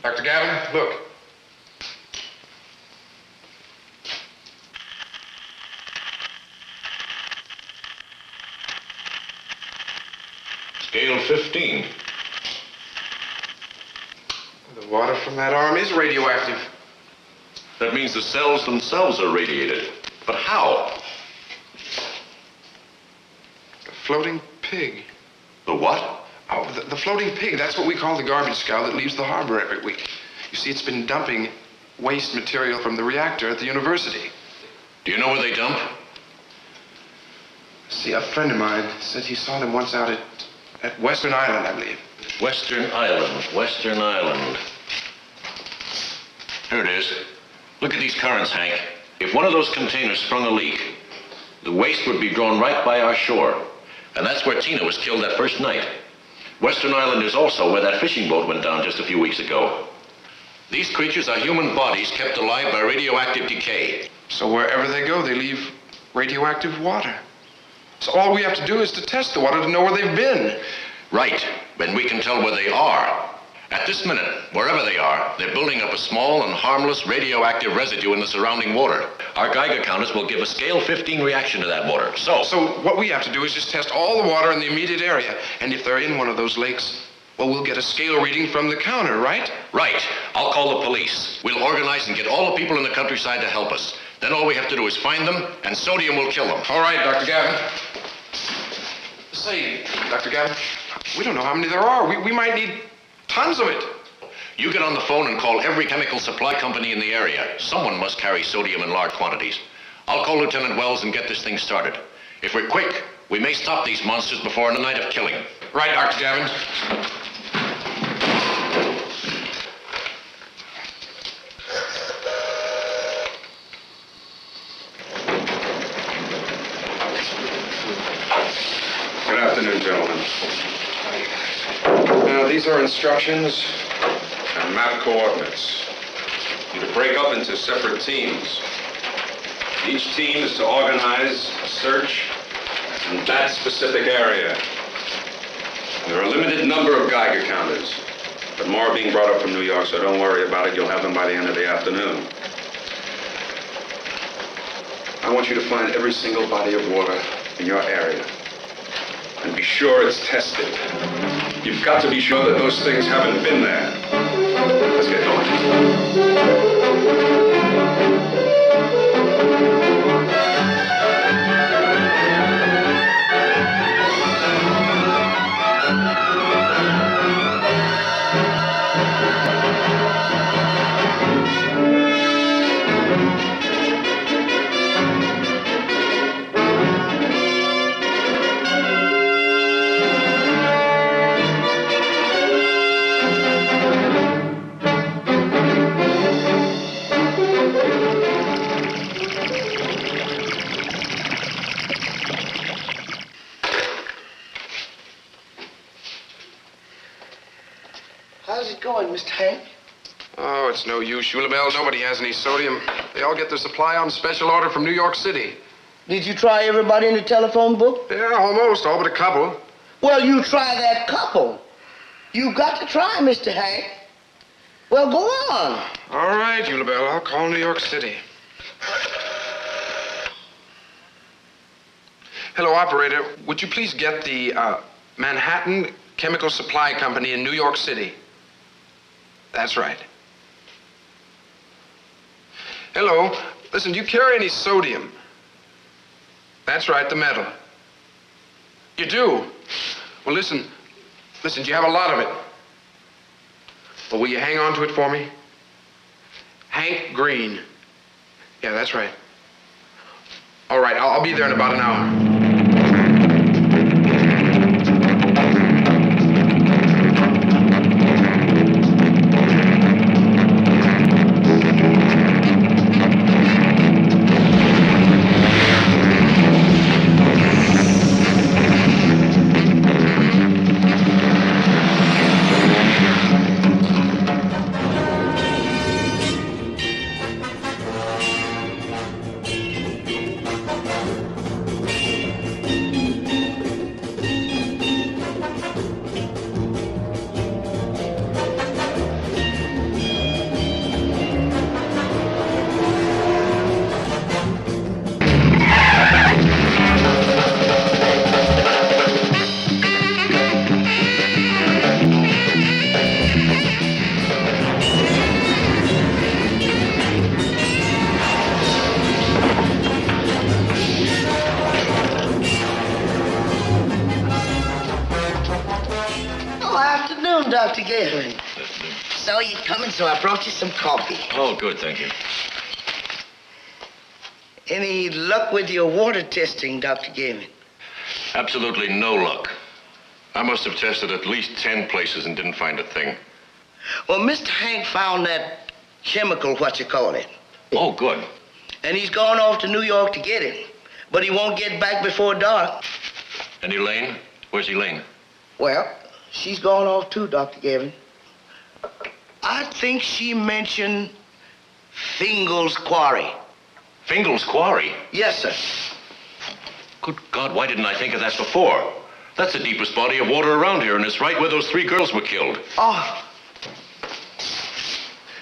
Dr. Gavin, look. Scale 15. The water from that arm is radioactive. That means the cells themselves are radiated. But how? The floating pig. The what? Oh, the floating pig. That's what we call the garbage scow that leaves the harbor every week. You see, it's been dumping waste material from the reactor at the university. Do you know where they dump? See, a friend of mine said he saw them once out at Western Island, I believe. Western Island. Western Island. Here it is. Look at these currents, Hank. If one of those containers sprung a leak, the waste would be drawn right by our shore. And that's where Tina was killed that first night. Western Island is also where that fishing boat went down just a few weeks ago. These creatures are human bodies kept alive by radioactive decay. So wherever they go, they leave radioactive water. So all we have to do is to test the water to know where they've been. Right, and we can tell where they are. At this minute, wherever they are, they're building up a small and harmless radioactive residue in the surrounding water. Our Geiger counters will give a scale 15 reaction to that water. So what we have to do is just test all the water in the immediate area. And if they're in one of those lakes, well, we'll get a scale reading from the counter, right? Right. I'll call the police. We'll organize and get all the people in the countryside to help us. Then all we have to do is find them, and sodium will kill them. All right, Dr. Gavin. Say, Dr. Gavin, we don't know how many there are. We might need tons of it. You get on the phone and call every chemical supply company in the area. Someone must carry sodium in large quantities. I'll call Lieutenant Wells and get this thing started. If we're quick, we may stop these monsters before a night of killing. Right, Dr. Gavin. Good afternoon, gentlemen. Now, these are instructions and map coordinates. You're to break up into separate teams. Each team is to organize a search in that specific area. There are a limited number of Geiger counters, but more are being brought up from New York, so don't worry about it. You'll have them by the end of the afternoon. I want you to find every single body of water in your area and be sure it's tested. You've got to be sure that those things haven't been there. Let's get going. How's it going, Mr. Hank? Oh, it's no use, Shulabelle. Nobody has any sodium. They all get their supply on special order from New York City. Did you try everybody in the telephone book? Yeah, almost. All but a couple. Well, you try that couple. You got to try, Mr. Hank. Well, go on. All right, Shulabelle. I'll call New York City. Hello, operator. Would you please get the Manhattan Chemical Supply Company in New York City? That's right. Hello. Listen, do you carry any sodium? That's right, the metal. You do? Well, listen, do you have a lot of it? Well, will you hang on to it for me? Hank Green. Yeah, that's right. All right, I'll be there in about an hour. Gavin. So you're coming, so I brought you some coffee. Oh, good, thank you. Any luck with your water testing, Dr. Gavin? Absolutely no luck. I must have tested at least 10 places and didn't find a thing. Well, Mr. Hank found that chemical, what you call it. Oh, good. And he's gone off to New York to get it. But he won't get back before dark. And Elaine? Where's Elaine? Well, she's gone off too, Dr. Gavin. I think she mentioned Fingal's Quarry. Fingal's Quarry? Yes, sir. Good God, why didn't I think of that before? That's the deepest body of water around here, and it's right where those 3 girls were killed. Oh,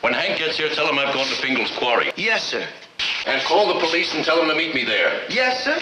When Hank gets here, tell him I've gone to Fingal's Quarry. yes, sir. And call the police and tell them to meet me there. Yes, sir.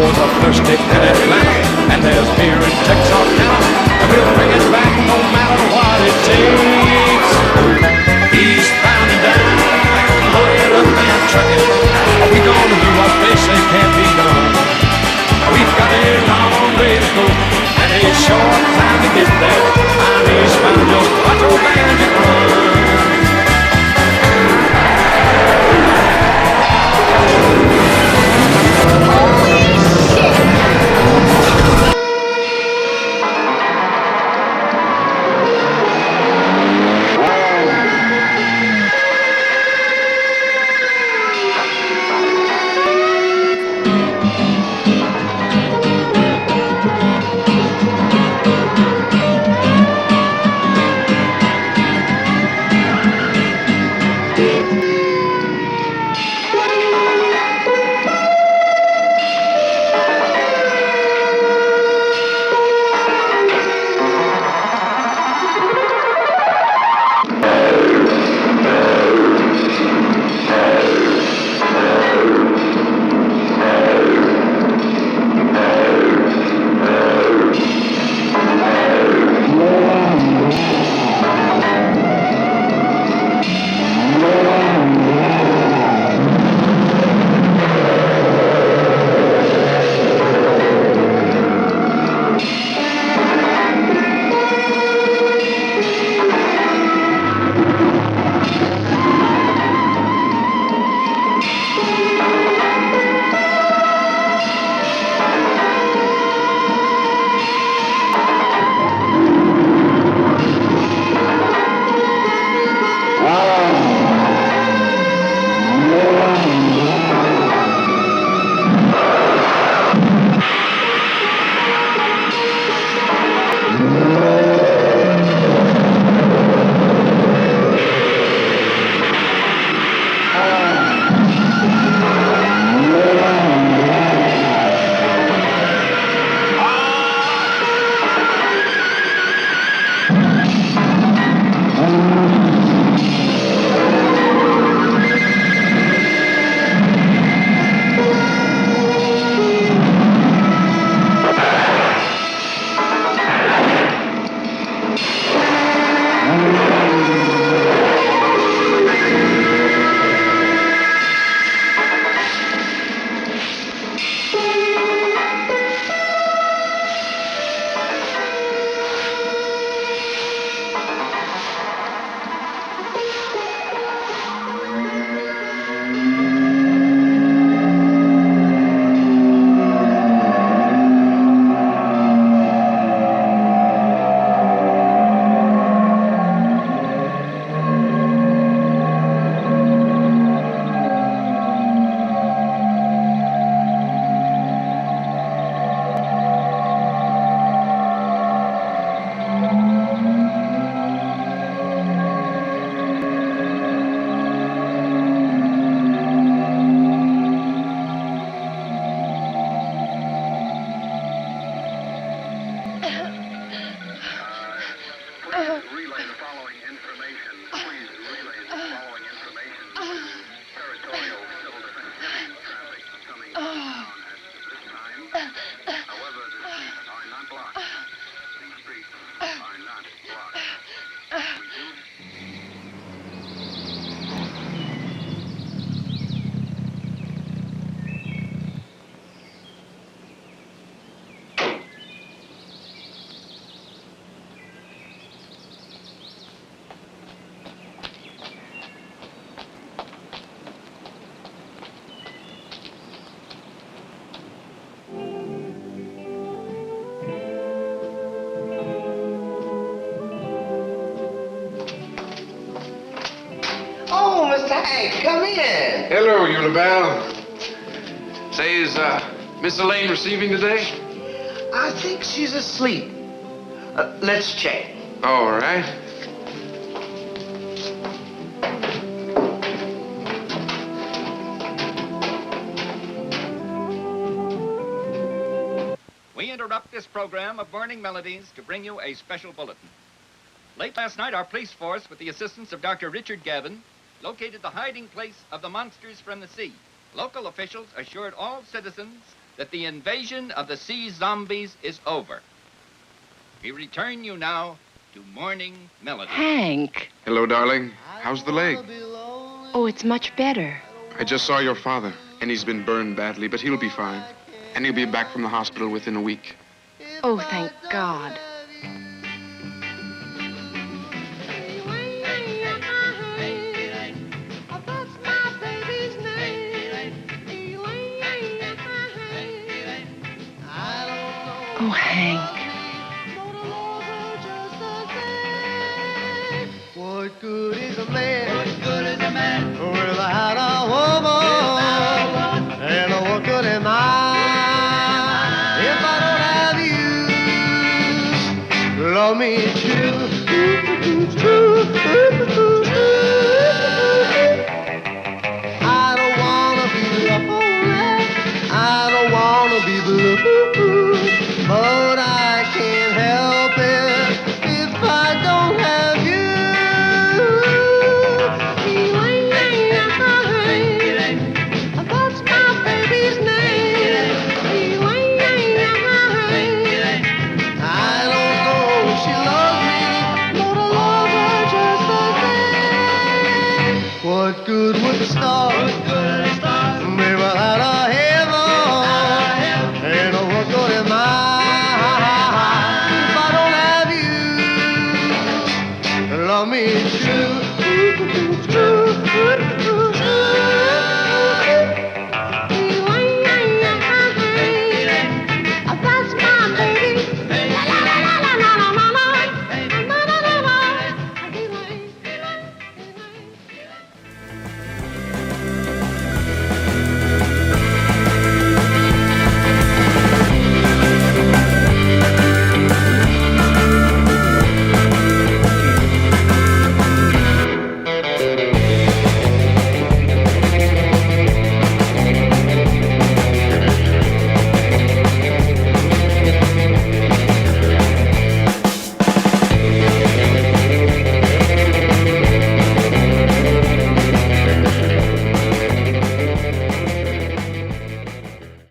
was a thirsty in Atlanta, and there's beer in Texarkana, and we'll bring it back no matter what it takes. Eastbound and down, loaded up and trucking, we gonna do what they say can't be done. We've got a long way to go, and a short time to get there. I'm eastbound, just watch old bandit run. Hank, come in. Hello, Eulabelle. Say, is Miss Elaine receiving today? I think she's asleep. Let's check. All right. We interrupt this program of Burning Melodies to bring you a special bulletin. Late last night, our police force, with the assistance of Dr. Richard Gavin, located the hiding place of the monsters from the sea. local officials assured all citizens that the invasion of the sea zombies is over. We return you now to Morning Melody. Hank. Hello, darling. How's the leg? Oh, it's much better. I just saw your father, and he's been burned badly, but he'll be fine. And he'll be back from the hospital within a week. Oh, thank God. Oh, Hank. What good is a man? What good is a man without a woman? And what good am I if I don't have you? Love me true. I don't wanna be lonely. I don't wanna be blue, but I can't